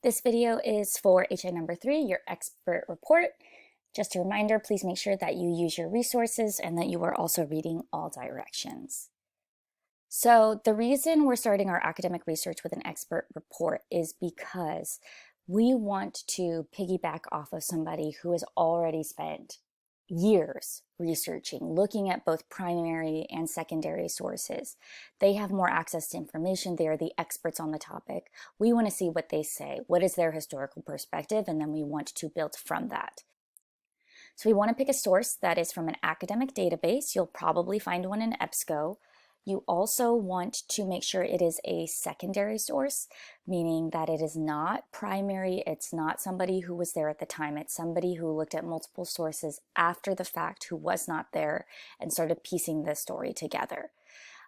This video is for HI number 3, your expert report. Just a reminder, please make sure that you use your resources and that you are also reading all directions. So the reason we're starting our academic research with an expert report is because we want to piggyback off of somebody who has already spent years researching, looking at both primary and secondary sources. They have more access to information. They are the experts on the topic. We want to see what they say. What is their historical perspective? And then we want to build from that. So we want to pick a source that is from an academic database. You'll probably find one in EBSCO. You also want to make sure it is a secondary source, meaning that it is not primary, it's not somebody who was there at the time, it's somebody who looked at multiple sources after the fact who was not there and started piecing this story together.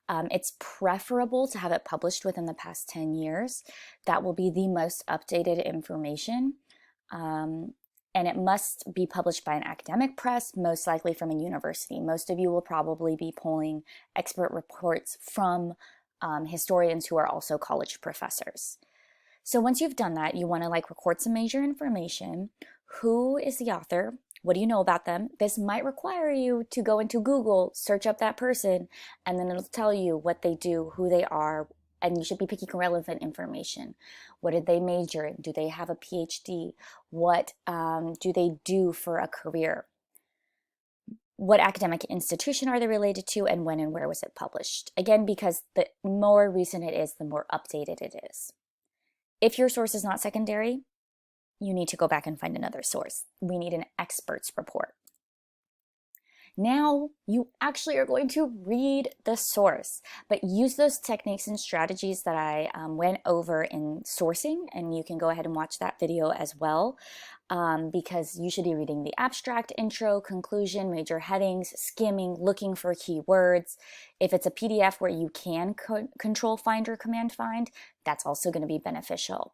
It's preferable to have it published within the past 10 years. That will be the most updated information. And it must be published by an academic press, most likely from a university. Most of you will probably be pulling expert reports from historians who are also college professors. So once you've done that, you want to record some major information. Who is the author? What do you know about them? This might require you to go into Google, search up that person, and then it'll tell you what they do, who they are, and you should be picking relevant information. What did they major in? Do they have a PhD? What do they do for a career? What academic institution are they related to, and when and where was it published? Again, because the more recent it is, the more updated it is. If your source is not secondary, you need to go back and find another source. We need an expert's report. Now you actually are going to read the source, but use those techniques and strategies that I went over in sourcing, and you can go ahead and watch that video as well, because you should be reading the abstract, intro, conclusion, major headings, skimming, looking for keywords. If it's a PDF where you can control find or command find, that's also going to be beneficial.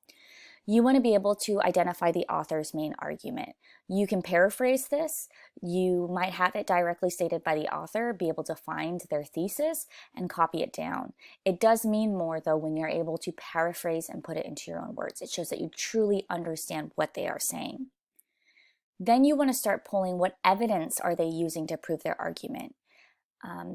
You want to be able to identify the author's main argument. You can paraphrase this. You might have it directly stated by the author, be able to find their thesis and copy it down. It does mean more though when you're able to paraphrase and put it into your own words. It shows that you truly understand what they are saying. Then you want to start pulling what evidence are they using to prove their argument.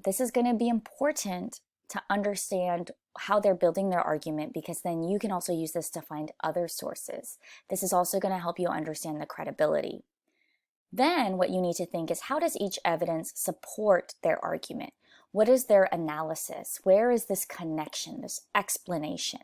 This is going to be important to understand how they're building their argument, because then you can also use this to find other sources. This is also going to help you understand the credibility. Then what you need to think is, how does each evidence support their argument? What is their analysis? Where is this connection, this explanation?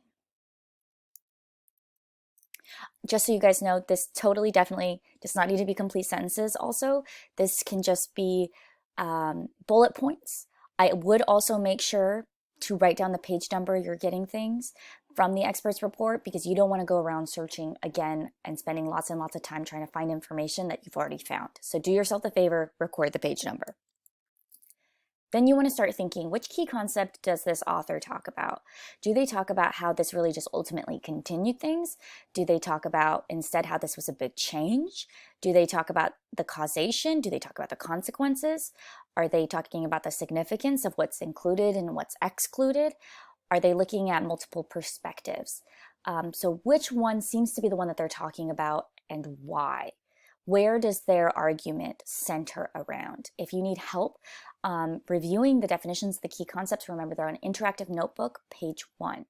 Just so you guys know, this totally definitely does not need to be complete sentences also. This can just be bullet points. I would also make sure to write down the page number you're getting things from the expert's report, because you don't want to go around searching again and spending lots and lots of time trying to find information that you've already found. So do yourself the favor, record the page number. Then you want to start thinking, which key concept does this author talk about? Do they talk about how this really just ultimately continued things? Do they talk about instead how this was a big change? Do they talk about the causation? Do they talk about the consequences? Are they talking about the significance of what's included and what's excluded? Are they looking at multiple perspectives? So which one seems to be the one that they're talking about, and why? Where does their argument center around? If you need help reviewing the definitions, the key concepts, remember they're on interactive notebook, page 1.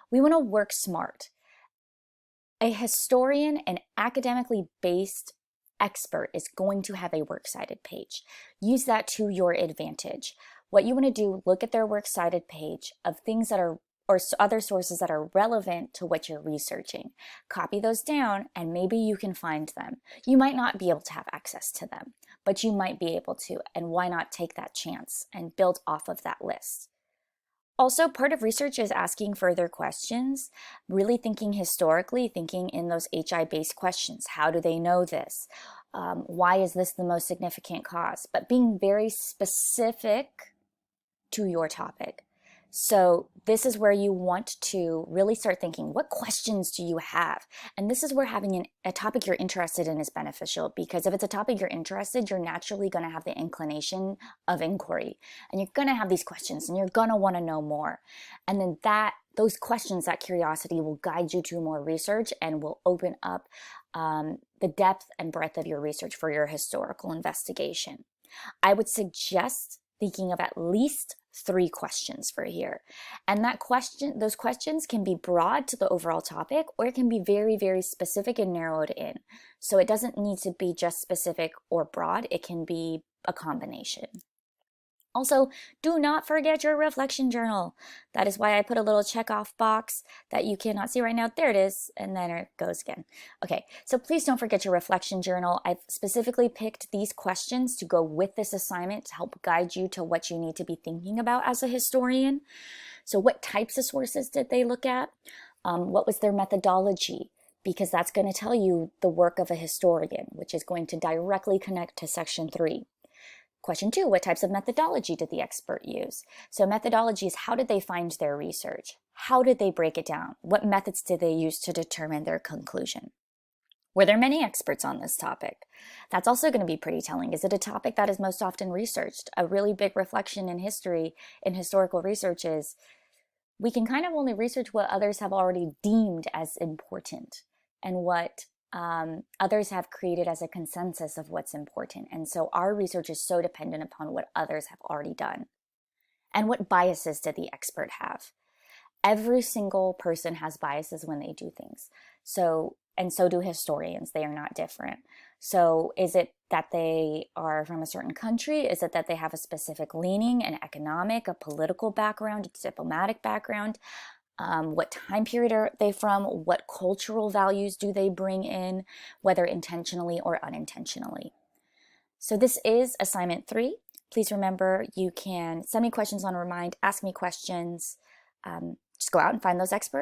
We want to work smart. A historian, an academically based expert, is going to have a works cited page. Use that to your advantage. What you want to do, look at their works cited page of things that are, or other sources that are relevant to what you're researching. Copy those down, and maybe you can find them. You might not be able to have access to them, but you might be able to, and why not take that chance and build off of that list? Also, part of research is asking further questions, really thinking historically, thinking in those HI-based questions. How do they know this? Why is this the most significant cause? But being very specific to your topic. So this is where you want to really start thinking, what questions do you have? And this is where having a topic you're interested in is beneficial, because if it's a topic you're interested, you're naturally going to have the inclination of inquiry, and you're going to have these questions and you're going to want to know more. And then that those questions, that curiosity will guide you to more research and will open up the depth and breadth of your research for your historical investigation. I would suggest thinking of at least 3 questions for here. And those questions can be broad to the overall topic, or it can be very, very specific and narrowed in. So it doesn't need to be just specific or broad. It can be a combination. Also, do not forget your reflection journal. That is why I put a little check off box that you cannot see right now. There it is, and then it goes again. Okay, so please don't forget your reflection journal. I've specifically picked these questions to go with this assignment to help guide you to what you need to be thinking about as a historian. So what types of sources did they look at? What was their methodology? Because that's going to tell you the work of a historian, which is going to directly connect to section 3. Question 2, what types of methodology did the expert use? So methodology is, how did they find their research? How did they break it down? What methods did they use to determine their conclusion? Were there many experts on this topic? That's also going to be pretty telling. Is it a topic that is most often researched? A really big reflection in history, in historical research, is we can kind of only research what others have already deemed as important and what others have created as a consensus of what's important. And so our research is so dependent upon what others have already done. And what biases did the expert have? Every single person has biases when they do things. And so do historians. They are not different. So is it that they are from a certain country? Is it that they have a specific leaning, an economic, a political background, a diplomatic background? What time period are they from? What cultural values do they bring in, whether intentionally or unintentionally? So this is assignment 3. Please remember, you can send me questions on Remind, ask me questions. Just go out and find those experts.